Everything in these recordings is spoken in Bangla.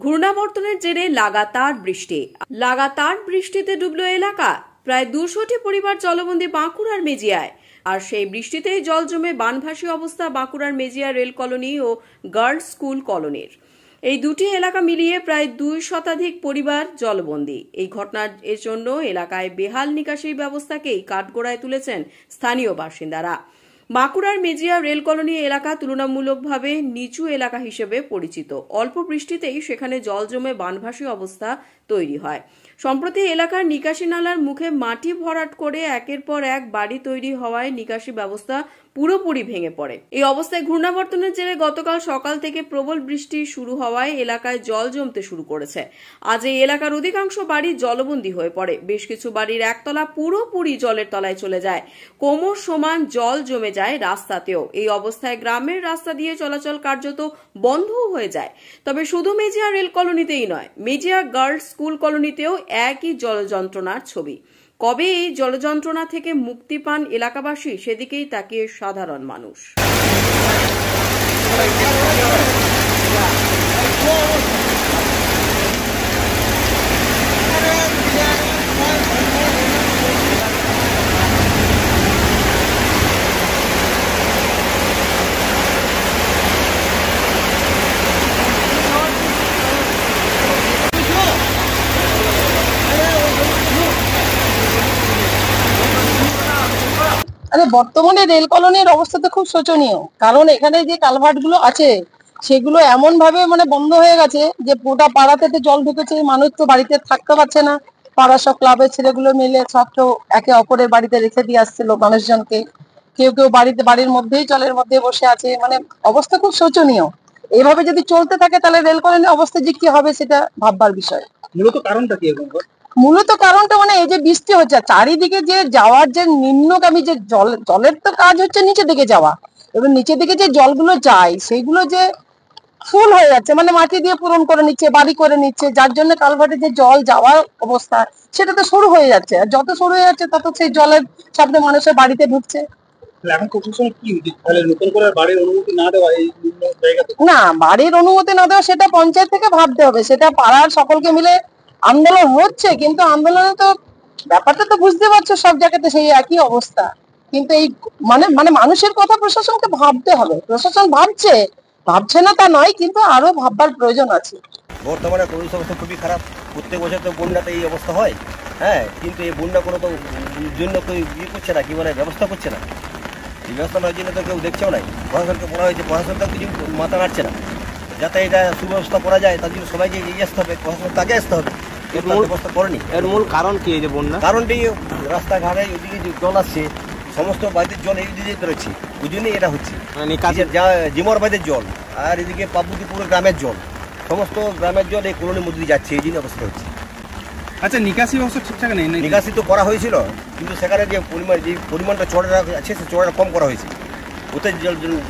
ঘূর্ণাবর্তনের জেরে লাগাতার বৃষ্টিতে ডুবল এলাকা। প্রায় 200টি পরিবার জলবন্দী বাঁকুড়ার মেজিয়ায়। আর সেই বৃষ্টিতেই জল জমে বানভাসী অবস্থা বাঁকুড়ার মেজিয়া রেল কলোনি ও গার্লস স্কুল কলোনির। এই দুটি এলাকা মিলিয়ে প্রায় 2 শতাধিক পরিবার জলবন্দী। এই ঘটনার জন্য এলাকায় বেহাল নিকাশি ব্যবস্থাকেই কাঠগড়ায় তুলেছেন স্থানীয় বাসিন্দারা। বাঁকুড়ার মেজিয়া রেল কলোনি এলাকা তুলনামূলকভাবে নিচু এলাকা হিসেবে পরিচিত। অল্প বৃষ্টিতেই সেখানে জল জমে বানভাসী অবস্থা তৈরি হয়। সম্প্রতি এলাকার নিকাশি নালার মুখে মাটি ভরাট করে একের পর এক বাড়ি তৈরি হওয়ায় নিকাশি ব্যবস্থা পুরোপুরি ভেঙে পড়ে। এই অবস্থায় ঘূর্ণাবর্তনের জেরে গতকাল সকাল থেকে প্রবল বৃষ্টি শুরু হওয়ায় এলাকায় জল জমতে শুরু করেছে। আজ এই এলাকার অধিকাংশ বাড়ি জলবন্দী হয়ে পড়ে। বেশ কিছু বাড়ির একতলা পুরোপুরি জলের তলায় চলে যায়। কোমর সমান জল জমে যায় রাস্তাতেও। এই অবস্থায় গ্রামের রাস্তা দিয়ে চলাচল কার্যত বন্ধ হয়ে যায়। তবে শুধু মেজিয়া রেল কলোনিতেই নয়, মেজিয়া গার্লস স্কুল কলোনিতেও একই জল যন্ত্রণার ছবি। কবে এই জলযন্ত্রণা থেকে মুক্তি পান এলাকাবাসী, সেদিকেই তাকিয়ে সাধারণ মানুষ। বর্তমানে রেল কলোনির অবস্থা তো খুব শোচনীয়, কারণ এখানে যে কালভার্ট গুলো আছে সেগুলো এমন ভাবে বন্ধ হয়ে গেছে যে গোটা পাড়াতে জল ঢুকেছে। মানুষ তো বাড়িতে থাকতে পারছে না। পাড়া সব ক্লাবের ছেলেগুলো মিলে সব তো একে অপরের বাড়িতে রেখে দিয়ে আসছিল মানুষজনকে। কেউ কেউ বাড়ির মধ্যেই জলের মধ্যে বসে আছে। অবস্থা খুব শোচনীয়। এইভাবে যদি চলতে থাকে তাহলে রেল কলোনির অবস্থা যে কি হবে সেটা ভাববার বিষয়। মূলত কারণটা কি? মূলত কারণটা এই যে বৃষ্টি হচ্ছে, চারিদিকে যে যাওয়ার যে নিম্নগামী যে জলের তো কাজ হচ্ছে নিচে দিকে যাওয়া, এবং নিচে দিকে যে জলগুলো যায় সেইগুলো যে ফুল হয়ে যাচ্ছে, মাটি দিয়ে পূরণ করে নিচ্ছে, বাড়ি করে নিচ্ছে, যার জন্য কালভার্টে যে জল যাওয়ার অবস্থা সেটা তো শুরু হয়ে যাচ্ছে। আর যত শুরু হয়ে যাচ্ছে তত সেই জলের সামনে মানুষের বাড়িতে ঢুকছে। এখন প্রশাসন কি তাহলে নতুন করে বাড়ির অনুমতি না দেওয়া এই জায়গাতে? না, বাড়ির অনুমতি না দেওয়া সেটা পঞ্চায়েত থেকে ভাবতে হবে। সেটা পাড়ার সকলকে মিলে আন্দোলন হচ্ছে, কিন্তু আন্দোলনে তো ব্যাপারটা তো বুঝতে পারছো সব জায়গাতে সেই একই অবস্থা। কিন্তু এই মানুষের কথা প্রশাসনকে ভাবতে হবে। প্রশাসন ভাবছে না তা নয়, কিন্তু আরো ভাববার প্রয়োজন আছে। বর্তমানে পরিবেশ অবস্থা খুবই খারাপ। প্রত্যেক বছর তো বন্যাতে এই অবস্থা হয়। কিন্তু এই বন্যা কোনো তো জন্য কেউ ইয়ে করছে না, কি ব্যবস্থা করছে না। এই ব্যবস্থা নেওয়ার জন্য তো কেউ দেখছেও নাই। প্রশাসনকে বলা হয়েছে, প্রশাসন তো কিছু মাথা নাড়ছে না। যাতে এটা সুব্যবস্থা করা যায় তার জন্য সবাইকে এগিয়ে আসতে হবে, প্রশাসন তাকে আসতে হবে। ব্যবস্থা করেনি। এর মূল কারণ কি? এই যে বন্যা কারণটি রাস্তাঘাটে ওইদিকে যে জল আসছে, সমস্ত বাড়িতে জল এই দিকে রয়েছে, ওই জন্যই এটা হচ্ছে। জিমর বাড়িতে জল আর এদিকে পাবুতি পুরো গ্রামের জল, সমস্ত গ্রামের জল এই কলোনির মধ্যে দিয়ে যাচ্ছে, এই জন্য অবস্থা হচ্ছে। আচ্ছা, নিকাশি ব্যবস্থা ঠিকঠাক নেই? নিকাশি তো করা হয়েছিল, কিন্তু সেখানে যে পরিমাণটা চড়া আছে সে চড়াটা কম করা হয়েছে। ওতে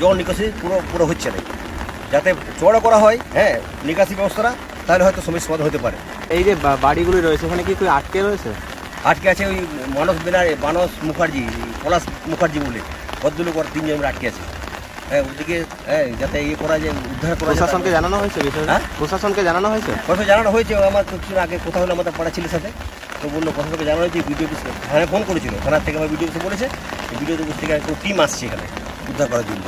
জল নিকাশি পুরো হচ্ছে না। যাতে চড়া করা হয় নিকাশি ব্যবস্থাটা, তাহলে হয়তো সমস্যা সমাধান হতে পারে। এই যে বাড়িগুলি রয়েছে ওখানে কি আটকে রয়েছে? আটকে আছে ওই মানস মুখার্জি, পলাশ মুখার্জি বলে ভদ্রলোক, 3 জন আটকে আছে। ওদিকে যাতে ইয়ে করা যায়, উদ্ধার করা। প্রশাসনকে জানানো হয়েছে বিষয়টা? প্রশাসনকে জানানো হয়েছে? জানানো হয়েছে। আমার কিছু আগে কথা হলো আমাদের পাড়া ছেলের সাথে, তো বললো প্রশাসনকে জানানো হয়েছে। বিডিও অফিস থানায় ফোন করেছিল, থানার থেকে আমার বিডিও অফিসে বলেছে বিডিও অফিস থেকে টিম আসছে এখানে উদ্ধার করার জন্য।